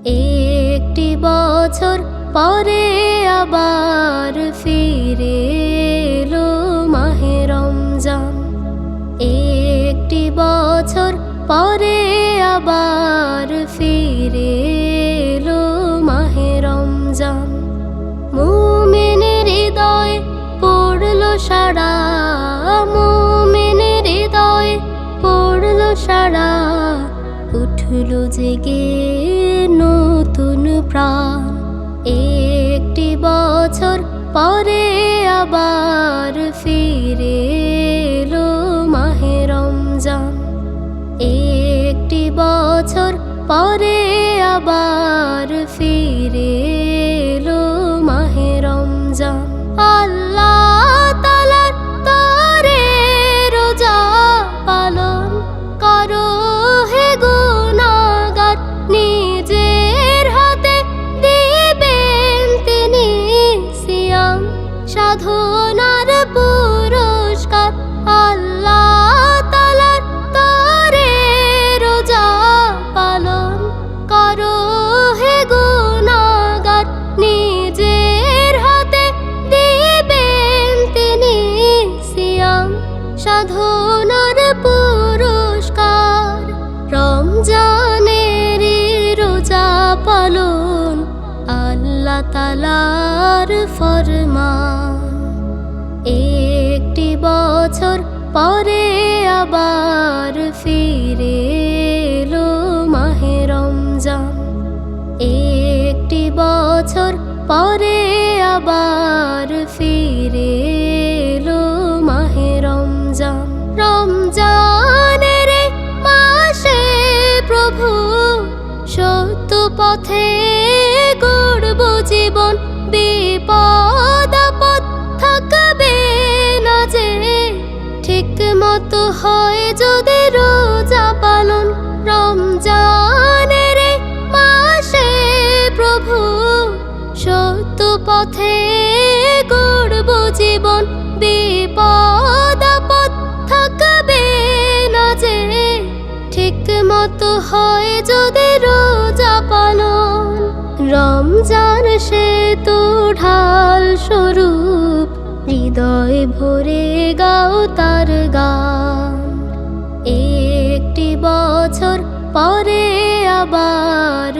একটি বছর পরে আবার ফিরে এলো মাহে রমজান। একটি বছর পরে আবার ফিরে এলো মাহে রমজান। মুমিনের হৃদয়ে পড়লো সাড়া, মুমিনের হৃদয়ে পড়লো সাড়া, উঠলো জেগে নতুন প্রাণ। একটি বছর পরে আবার ফিরে এলো মাহে রমজান। একটি বছর পরে আবার ফিরে এলো মাহে রমজান। আল্লাহ তাআলার তরে রোজা পালন করো হে গুনাহগার, নিজের হাতে দিবেন তিনি সিয়াম সাধনার পুরস্কার। আল্লাহ তাআলার তরে রোজা পালন করো হে গুনাহগার, নিজের হাতে দিবেন তিনি সিয়াম সাধনার পুরস্কার। রমজানের রোজা পালন আল্লাহ তাআলার ফরমান। একটি বছর পরে আবার ফিরে এলো মাহে রমজান। একটি বছর পরে আবার ফিরে এলো মাহে রমজান। রমজানের মাসে প্রভু সত্য পথে গড়ব জীবন, বিপদ আপদ থাকবে না যে, ঠিক মতো হয় যদি রোজা পালন। রমজানের মাসে প্রভু সত্য পথে গড়ব জীবন, বিপদ আপদ থাকবে না যে, ঠিক মতো হয় যদি রোজা পালন। রমজান সে তো ঢাল স্বরূপ, হৃদয় ভরে গাও তার গান। একটি বছর পরে আবার